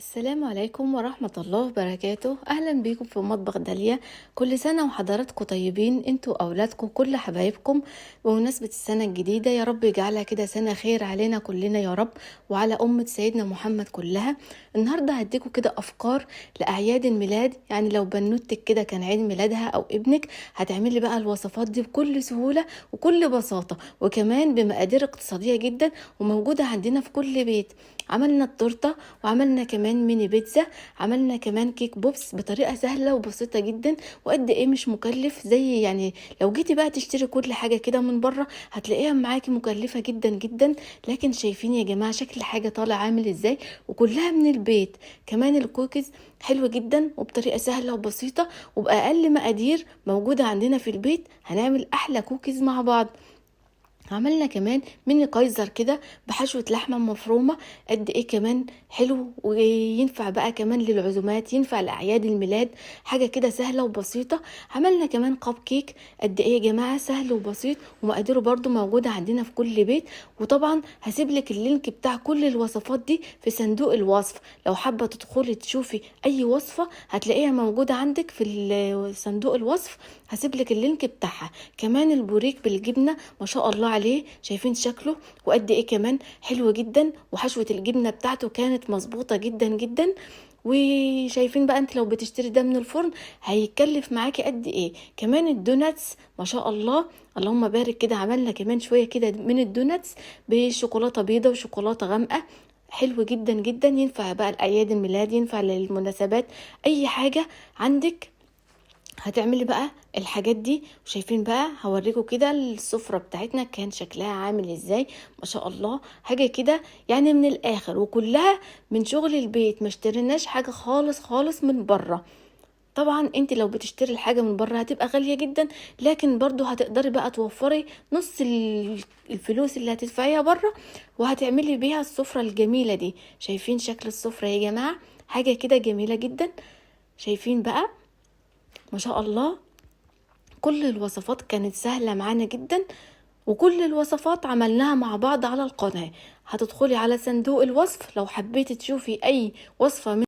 السلام عليكم ورحمة الله وبركاته. أهلا بيكم في مطبخ داليا. كل سنة وحضراتكم طيبين انتوا وأولادكم كل حبايبكم بمناسبة السنة الجديدة. يا رب يجعلها كده سنة خير علينا كلنا يا رب وعلى أمة سيدنا محمد كلها. النهاردة هديكم كده أفكار لأعياد الميلاد، يعني لو بنوتك كده كان عيد ميلادها أو ابنك هتعملي بقى الوصفات دي بكل سهولة وكل بساطة، وكمان بمقادير اقتصادية جدا وموجودة عندنا في كل بيت. عملنا التورته وعملنا كمان ميني بيتزا، عملنا كمان كيك بوبس بطريقه سهله وبسيطه جدا، وقد ايه مش مكلف. زي يعني لو جيتي بقى تشتري كل حاجه كده من بره هتلاقيها معاكي مكلفه جدا جدا، لكن شايفين يا جماعه شكل الحاجه طالع عامل ازاي وكلها من البيت. كمان الكوكيز حلوه جدا وبطريقه سهله وبسيطه وباقل مقادير موجوده عندنا في البيت، هنعمل احلى كوكيز مع بعض. عملنا كمان ميني كايزر كده بحشوة لحمة مفرومة، قد ايه كمان حلو وينفع بقى كمان للعزومات، ينفع لأعياد الميلاد، حاجة كده سهلة وبسيطة. عملنا كمان كب كيك، قد ايه يا جماعة سهل وبسيط ومقاديره برضو موجودة عندنا في كل بيت. وطبعا هسيب لك اللينك بتاع كل الوصفات دي في صندوق الوصف، لو حابة تدخلي تشوفي اي وصفة هتلاقيها موجودة عندك في صندوق الوصف، هسيب لك اللينك بتاعها. كمان البوريك بالجبنة ما شاء الله عليه، شايفين شكله وقد ايه كمان حلو جدا، وحشوة الجبنة بتاعته كانت مظبوطة جدا جدا. وشايفين بقى انت لو بتشتري ده من الفرن هيكلف معاكي قد ايه. كمان الدوناتس ما شاء الله اللهم بارك كده، عملنا كمان شوية كده من الدوناتس بشوكولاتة بيضة وشوكولاتة غامقة، حلو جدا جدا. ينفع بقى الأعياد الميلاد، ينفع للمناسبات، أي حاجة عندك هتعملي بقى الحاجات دي. وشايفين بقى هوريكم كده السفرة بتاعتنا كان شكلها عامل ازاي، ما شاء الله حاجة كده يعني من الاخر، وكلها من شغل البيت، ما اشتريناش حاجة خالص خالص من بره. طبعا انت لو بتشتري الحاجة من بره هتبقى غالية جدا، لكن برضو هتقدري بقى توفري نص الفلوس اللي هتدفعيها بره وهتعملي بيها السفرة الجميلة دي. شايفين شكل السفرة يا جماعة، حاجة كده جميلة جدا. شايفين بقى ما شاء الله كل الوصفات كانت سهلة معانا جدا، وكل الوصفات عملناها مع بعض على القناة. هتدخلي على صندوق الوصف لو حبيتي تشوفي اي وصفة